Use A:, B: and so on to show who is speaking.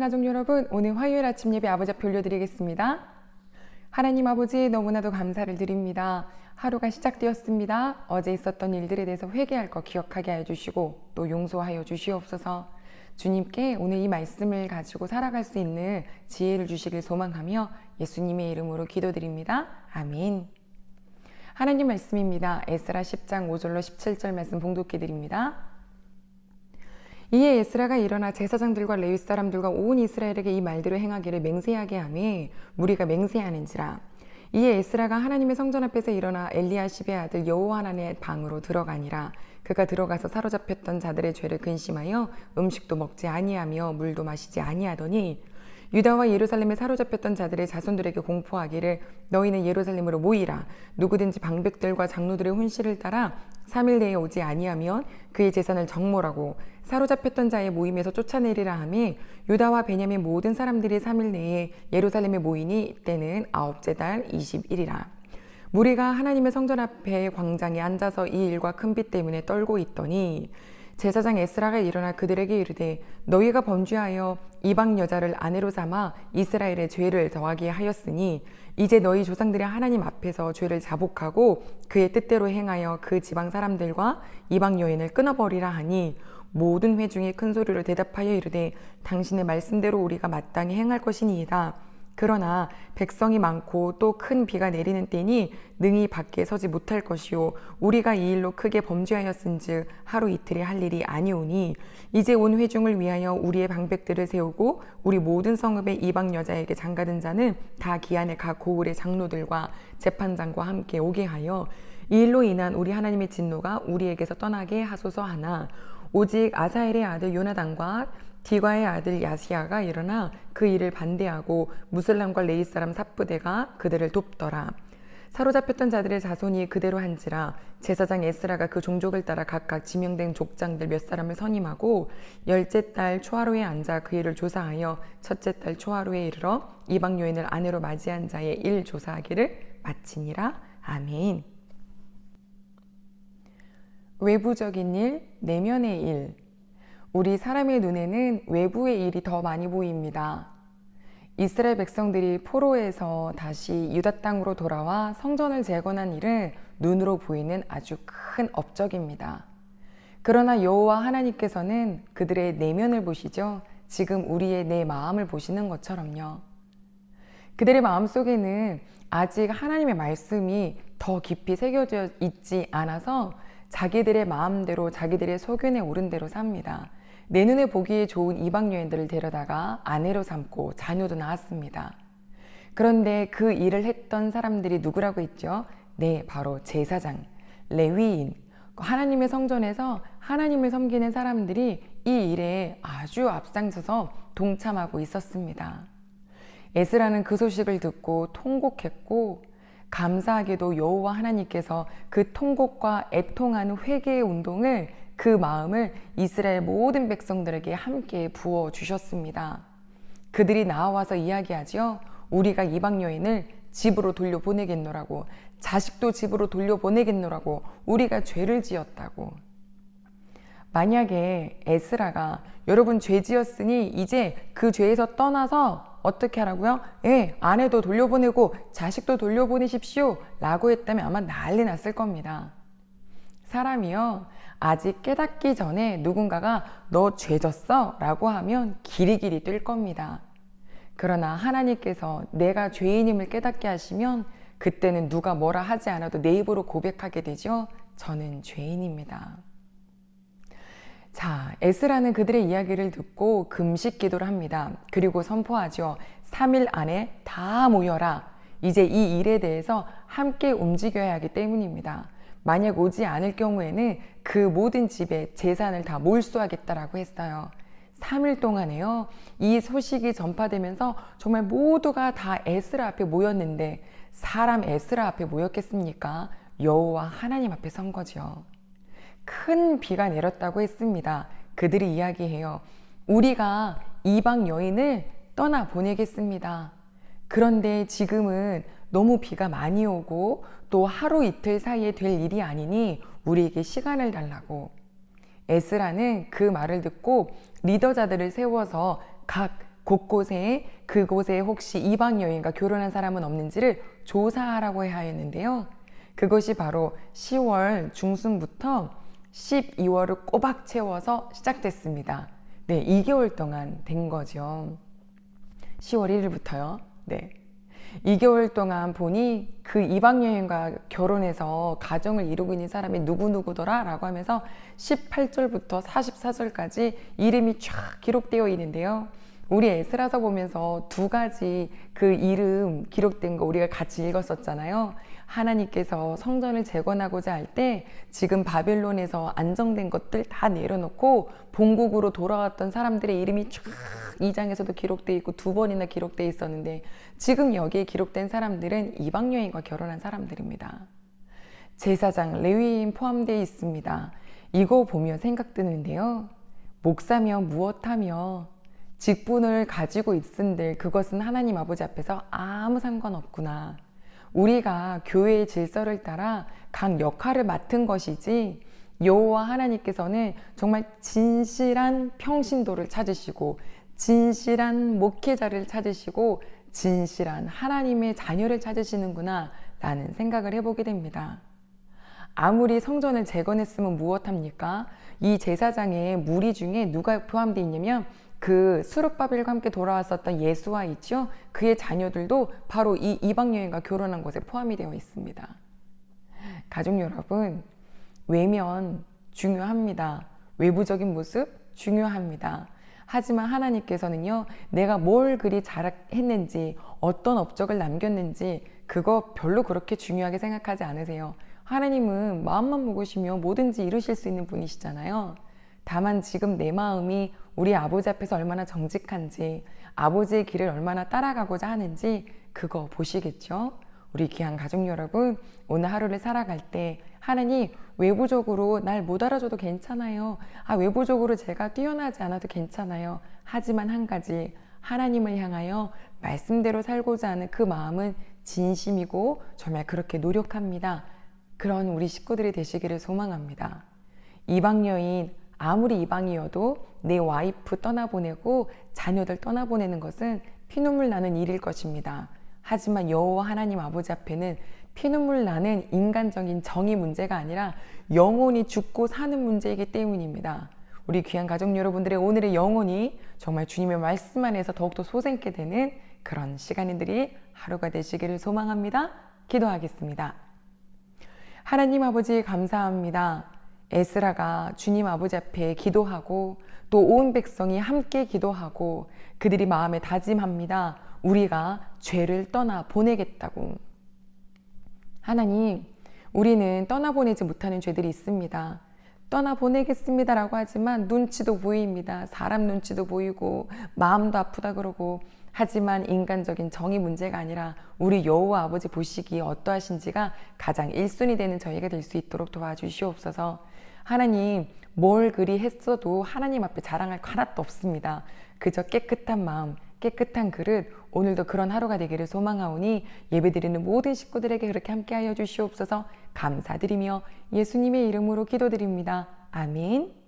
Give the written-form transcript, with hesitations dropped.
A: 사랑하는 가족 여러분, 오늘 화요일 아침 예배 아버지 앞에 올려드리겠습니다. 하나님 아버지 너무나도 감사를 드립니다. 하루가 시작되었습니다. 어제 있었던 일들에 대해서 회개할 거 기억하게 해주시고 또 용서하여 주시옵소서. 주님께 오늘 이 말씀을 가지고 살아갈 수 있는 지혜를 주시길 소망하며 예수님의 이름으로 기도드립니다. 아멘. 하나님 말씀입니다. 에스라 10장 5절로 17절 말씀 봉독해 드립니다. 이에 에스라가 일어나 제사장들과 레위 사람들과 온 이스라엘에게 이 말대로 행하기를 맹세하게 하매 무리가 맹세하는지라. 이에 에스라가 하나님의 성전 앞에서 일어나 엘리야십의 아들 여호하난의 방으로 들어가니라. 그가 들어가서 사로잡혔던 자들의 죄를 근심하여 음식도 먹지 아니하며 물도 마시지 아니하더니 유다와 예루살렘에 사로잡혔던 자들의 자손들에게 공포하기를 너희는 예루살렘으로 모이라. 누구든지 방백들과 장로들의 훈시를 따라 3일 내에 오지 아니하면 그의 재산을 정몰하고 사로잡혔던 자의 모임에서 쫓아내리라 하며 유다와 베냐민 모든 사람들이 3일 내에 예루살렘에 모이니 때는 9째 달 20일이라. 무리가 하나님의 성전 앞에 광장에 앉아서 이 일과 큰 비 때문에 떨고 있더니 제사장 에스라가 일어나 그들에게 이르되 너희가 범죄하여 이방 여자를 아내로 삼아 이스라엘의 죄를 더하게 하였으니 이제 너희 조상들이 하나님 앞에서 죄를 자복하고 그의 뜻대로 행하여 그 지방 사람들과 이방 여인을 끊어버리라 하니 모든 회중이 큰 소리로 대답하여 이르되 당신의 말씀대로 우리가 마땅히 행할 것이니이다. 그러나 백성이 많고 또 큰 비가 내리는 때니 능히 밖에 서지 못할 것이요 우리가 이 일로 크게 범죄하였은즉 하루 이틀에 할 일이 아니오니 이제 온 회중을 위하여 우리의 방백들을 세우고 우리 모든 성읍의 이방 여자에게 장가든 자는 다 기한의 각 고을의 장로들과 재판장과 함께 오게 하여 이 일로 인한 우리 하나님의 진노가 우리에게서 떠나게 하소서 하나 오직 아사엘의 아들 요나단과 디과의 아들 야시야가 일어나 그 일을 반대하고 무슬람과 레위 사람 삽부대가 그들을 돕더라. 사로잡혔던 자들의 자손이 그대로 한지라. 제사장 에스라가 그 종족을 따라 각각 지명된 족장들 몇 사람을 선임하고 10째 달 초하루에 앉아 그 일을 조사하여 첫째 달 초하루에 이르러 이방 여인을 아내로 맞이한 자의 일 조사하기를 마치니라. 아멘. 외부적인 일, 내면의 일. 우리 사람의 눈에는 외부의 일이 더 많이 보입니다. 이스라엘 백성들이 포로에서 다시 유다 땅으로 돌아와 성전을 재건한 일은 눈으로 보이는 아주 큰 업적입니다. 그러나 여호와 하나님께서는 그들의 내면을 보시죠. 지금 우리의 내 마음을 보시는 것처럼요. 그들의 마음속에는 아직 하나님의 말씀이 더 깊이 새겨져 있지 않아서 자기들의 마음대로 자기들의 소견에 오른 대로 삽니다. 내 눈에 보기에 좋은 이방 여인들을 데려다가 아내로 삼고 자녀도 낳았습니다. 그런데 그 일을 했던 사람들이 누구라고 했죠? 네, 바로 제사장, 레위인, 하나님의 성전에서 하나님을 섬기는 사람들이 이 일에 아주 앞장서서 동참하고 있었습니다. 에스라는 그 소식을 듣고 통곡했고 감사하게도 여호와 하나님께서 그 통곡과 애통하는 회개의 운동을 그 마음을 이스라엘 모든 백성들에게 함께 부어주셨습니다. 그들이 나와서 이야기하지요. 우리가 이방 여인을 집으로 돌려보내겠노라고, 자식도 집으로 돌려보내겠노라고, 우리가 죄를 지었다고. 만약에 에스라가 여러분 죄 지었으니 이제 그 죄에서 떠나서 어떻게 하라고요? 아내도 돌려보내고 자식도 돌려보내십시오 라고 했다면 아마 난리 났을 겁니다. 사람이요, 아직 깨닫기 전에 누군가가 너 죄 졌어? 라고 하면 길이길이 뛸 겁니다. 그러나 하나님께서 내가 죄인임을 깨닫게 하시면 그때는 누가 뭐라 하지 않아도 내 입으로 고백하게 되죠. 저는 죄인입니다. 자, 에스라는 그들의 이야기를 듣고 금식 기도를 합니다. 그리고 선포하죠. 3일 안에 다 모여라. 이제 이 일에 대해서 함께 움직여야 하기 때문입니다. 만약 오지 않을 경우에는 그 모든 집에 재산을 다 몰수하겠다라고 했어요. 3일 동안에요. 이 소식이 전파되면서 정말 모두가 다 에스라 앞에 모였는데 사람 에스라 앞에 모였겠습니까? 여호와 하나님 앞에 선 거죠. 큰 비가 내렸다고 했습니다. 그들이 이야기해요. 우리가 이방 여인을 떠나 보내겠습니다. 그런데 지금은 너무 비가 많이 오고 또 하루 이틀 사이에 될 일이 아니니 우리에게 시간을 달라고. 에스라는 그 말을 듣고 리더자들을 세워서 각 곳곳에 그곳에 혹시 이방 여인과 결혼한 사람은 없는지를 조사하라고 해야 했는데요. 그것이 바로 10월 중순부터 12월을 꼬박 채워서 시작됐습니다. 네, 2개월 동안 된 거죠. 10월 1일부터요. 네. 2개월 동안 보니 그 이방 여인과 결혼해서 가정을 이루고 있는 사람이 누구누구더라 라고 하면서 18절부터 44절까지 이름이 쫙 기록되어 있는데요. 우리 에스라서 보면서 두 가지 그 이름 기록된 거 우리가 같이 읽었었잖아요. 하나님께서 성전을 재건하고자 할 때 지금 바벨론에서 안정된 것들 다 내려놓고 본국으로 돌아왔던 사람들의 이름이 쫙 2장에서도 기록되어 있고 2번이나 기록되어 있었는데 지금 여기에 기록된 사람들은 이방 여인과 결혼한 사람들입니다. 제사장 레위인 포함되어 있습니다. 이거 보면 생각드는데요. 목사며 무엇하며 직분을 가지고 있은들 그것은 하나님 아버지 앞에서 아무 상관없구나. 우리가 교회의 질서를 따라 각 역할을 맡은 것이지 여호와 하나님께서는 정말 진실한 평신도를 찾으시고 진실한 목회자를 찾으시고 진실한 하나님의 자녀를 찾으시는구나 라는 생각을 해보게 됩니다. 아무리 성전을 재건했으면 무엇합니까? 이 제사장의 무리 중에 누가 포함되어 있냐면 그 수룹바벨과 함께 돌아왔었던 예수와 있죠. 그의 자녀들도 바로 이 이방 여인과 결혼한 것에 포함이 되어 있습니다. 가족 여러분, 외면 중요합니다. 외부적인 모습 중요합니다. 하지만 하나님께서는요, 내가 뭘 그리 잘했는지, 어떤 업적을 남겼는지 그거 별로 그렇게 중요하게 생각하지 않으세요. 하나님은 마음만 먹으시면 뭐든지 이루실 수 있는 분이시잖아요. 다만 지금 내 마음이 우리 아버지 앞에서 얼마나 정직한지, 아버지의 길을 얼마나 따라가고자 하는지 그거 보시겠죠? 우리 귀한 가족 여러분, 오늘 하루를 살아갈 때 하나님 외부적으로 날 못 알아줘도 괜찮아요. 외부적으로 제가 뛰어나지 않아도 괜찮아요. 하지만 한 가지, 하나님을 향하여 말씀대로 살고자 하는 그 마음은 진심이고 정말 그렇게 노력합니다. 그런 우리 식구들이 되시기를 소망합니다. 이방 여인, 아무리 이방이어도 내 와이프 떠나보내고 자녀들 떠나보내는 것은 피눈물 나는 일일 것입니다. 하지만 여호와 하나님 아버지 앞에는 피눈물 나는 인간적인 정의 문제가 아니라 영혼이 죽고 사는 문제이기 때문입니다. 우리 귀한 가족 여러분들의 오늘의 영혼이 정말 주님의 말씀 안에서 더욱더 솟게 되는 그런 시간들이 하루가 되시기를 소망합니다. 기도하겠습니다. 하나님 아버지 감사합니다. 에스라가 주님 아버지 앞에 기도하고 또 온 백성이 함께 기도하고 그들이 마음에 다짐합니다. 우리가 죄를 떠나 보내겠다고. 하나님, 우리는 떠나보내지 못하는 죄들이 있습니다. 떠나보내겠습니다라고 하지만 눈치도 보입니다. 사람 눈치도 보이고 마음도 아프다 그러고 하지만 인간적인 정의 문제가 아니라 우리 여호와 아버지 보시기에 어떠하신지가 가장 1순위 되는 저희가 될 수 있도록 도와주시옵소서. 하나님, 뭘 그리 했어도 하나님 앞에 자랑할 거 하나도 없습니다. 그저 깨끗한 마음, 깨끗한 그릇, 오늘도 그런 하루가 되기를 소망하오니 예배드리는 모든 식구들에게 그렇게 함께하여 주시옵소서. 감사드리며 예수님의 이름으로 기도드립니다. 아멘.